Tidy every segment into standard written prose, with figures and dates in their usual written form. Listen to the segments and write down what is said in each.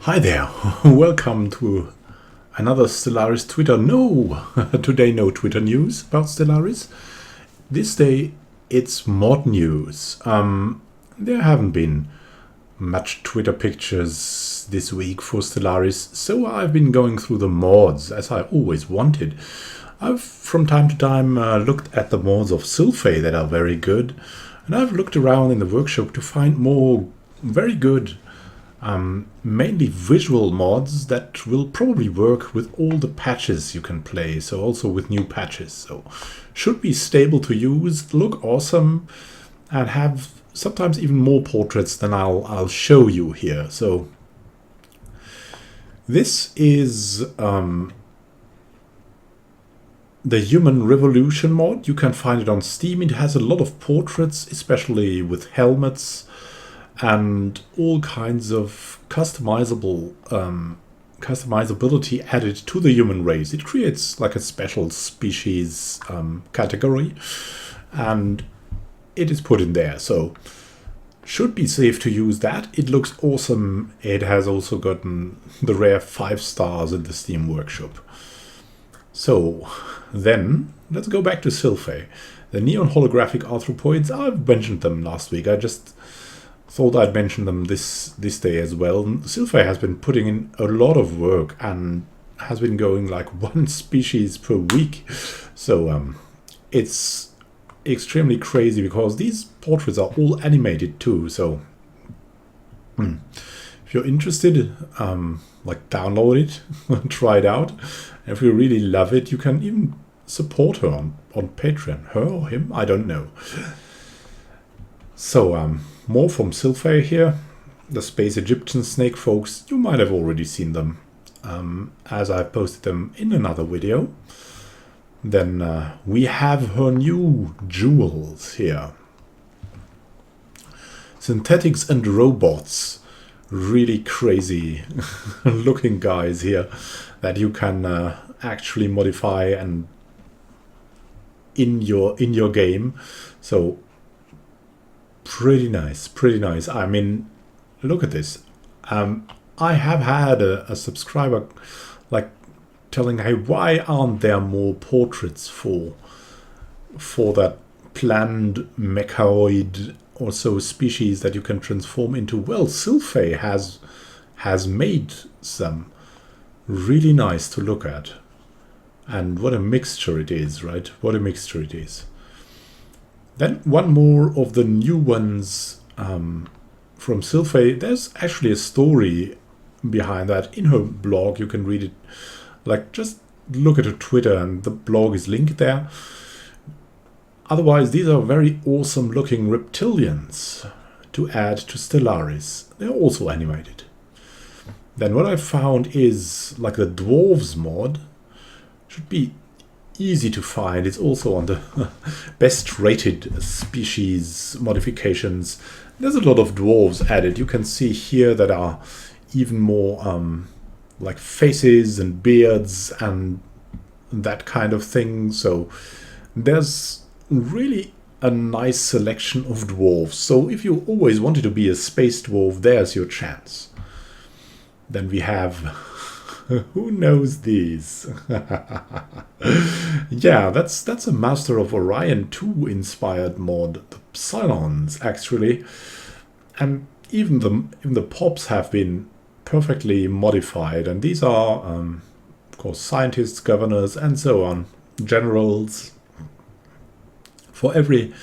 Hi there, welcome to another Stellaris Twitter. No, today no Twitter news about Stellaris. This day it's mod news. There haven't been much Twitter pictures this week for Stellaris, so I've been going through the mods as I always wanted. I've from time to time looked at the mods of Sylphay that are very good, and I've looked around in the workshop to find more very good mainly visual mods that will probably work with all the patches you can play, so also with new patches. So should be stable to use, look awesome, and have sometimes even more portraits than I'll show you here. So this is the Human Revolution mod. You can find it on Steam. It has a lot of portraits, especially with helmets and all kinds of customizability added to the human race. It creates like a special species category, and it is put in there, so should be safe to use that. It looks awesome. It has also gotten the rare 5 stars in the Steam workshop. So then let's go back to Sylphay. The neon holographic arthropoids, I've mentioned them last week. I just thought I'd mention them this day as well. Sylphay has been putting in a lot of work and has been going like one species per week. So it's extremely crazy because these portraits are all animated too. So if you're interested, like download it, try it out. And if you really love it, you can even support her on Patreon. Her or him, I don't know. So more from Sylphay here. The Space Egyptian snake folks, you might have already seen them, as I posted them in another video. Then we have her new jewels here. Synthetics and robots. Really crazy looking guys here that you can actually modify and in your game. So pretty nice. I mean, look at this. I have had a subscriber like telling, hey, why aren't there more portraits for that planned mechoid or so species that you can transform into? Well, Sylphay has made some really nice to look at. And what a mixture it is, right? What a mixture it is. Then one more of the new ones from Sylphay. There's actually a story behind that in her blog. You can read it. Like, just look at her Twitter and the blog is linked there. Otherwise, these are very awesome looking reptilians to add to Stellaris. They're also animated. Then what I found is like the Dwarfs mod. Should be easy to find. It's also on the best rated species modifications. There's a lot of dwarves added. You can see here that are even more like faces and beards and that kind of thing. So there's really a nice selection of dwarves. So if you always wanted to be a space dwarf, there's your chance. Then we have who knows these? Yeah, that's a Master of Orion 2 inspired mod. The Psilons, actually. And even the pops have been perfectly modified. And these are, of course, scientists, governors, and so on. Generals. For every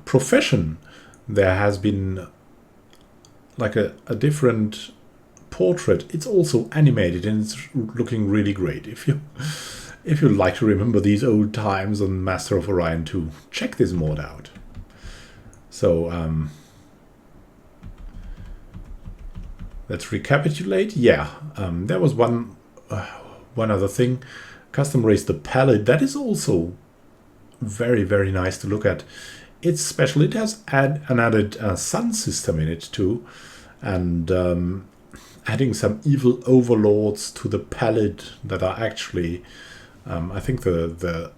profession, there has been like a different portrait. It's also animated and it's looking really great. If you like to remember these old times on Master of Orion 2, check this mod out. So let's recapitulate. Yeah, there was one other thing. Custom raised the palette. That is also very, very nice to look at. It's special. It has an added sun system in it too, and adding some evil overlords to the palette that are actually, I think the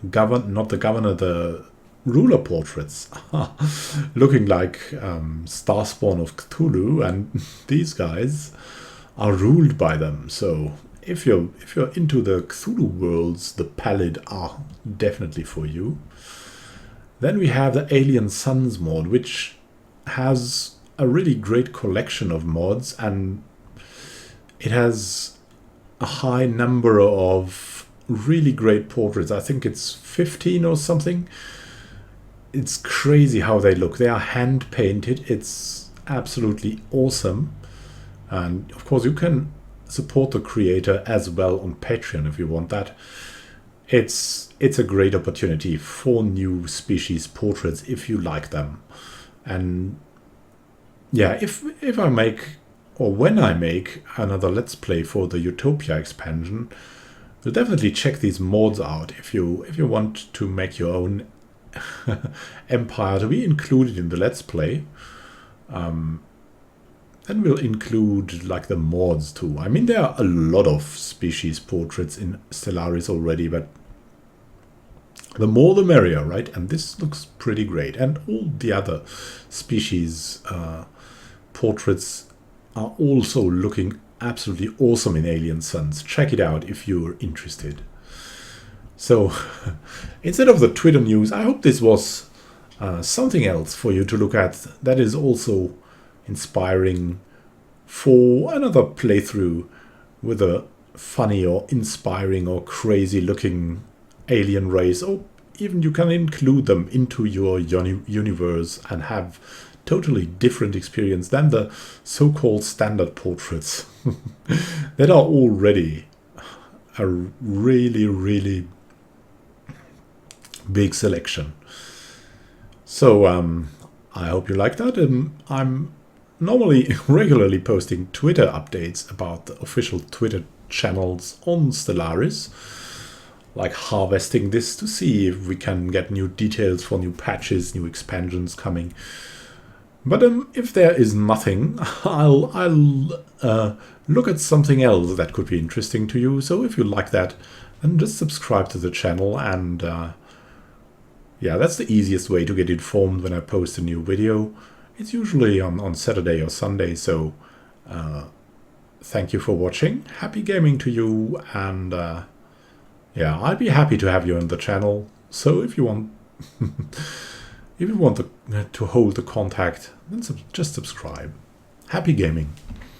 governor, not the governor, the ruler portraits, looking like Starspawn of Cthulhu, and these guys are ruled by them. So if you're into the Cthulhu worlds, the Pallid are definitely for you. Then we have the Alien Suns mod, which has a really great collection of mods, and it has a high number of really great portraits. I think it's 15 or something. It's crazy how they look. They are hand painted. It's absolutely awesome. And of course you can support the creator as well on Patreon if you want that. It's a great opportunity for new species portraits if you like them. And yeah, if I make, or when I make another Let's Play for the Utopia expansion, you'll definitely check these mods out if you want to make your own empire to be included in the Let's Play. Then we'll include like the mods too. I mean, there are a lot of species portraits in Stellaris already, but the more the merrier, right? And this looks pretty great. And all the other species portraits are also looking absolutely awesome in Alien Suns. Check it out if you're interested. So instead of the Twitter news, I hope this was something else for you to look at that is also inspiring for another playthrough with a funny or inspiring or crazy looking alien race, or even you can include them into your universe and have totally different experience than the so-called standard portraits that are already a really big selection. So I hope you like that. I'm normally regularly posting Twitter updates about the official Twitter channels on Stellaris, like harvesting this to see if we can get new details for new patches, new expansions coming. But if there is nothing, I'll look at something else that could be interesting to you. So if you like that, then just subscribe to the channel, and yeah, that's the easiest way to get informed when I post a new video. It's usually on Saturday or Sunday, so thank you for watching. Happy gaming to you, and yeah, I'd be happy to have you on the channel. So if you want if you want to hold the contact, then just subscribe. Happy gaming.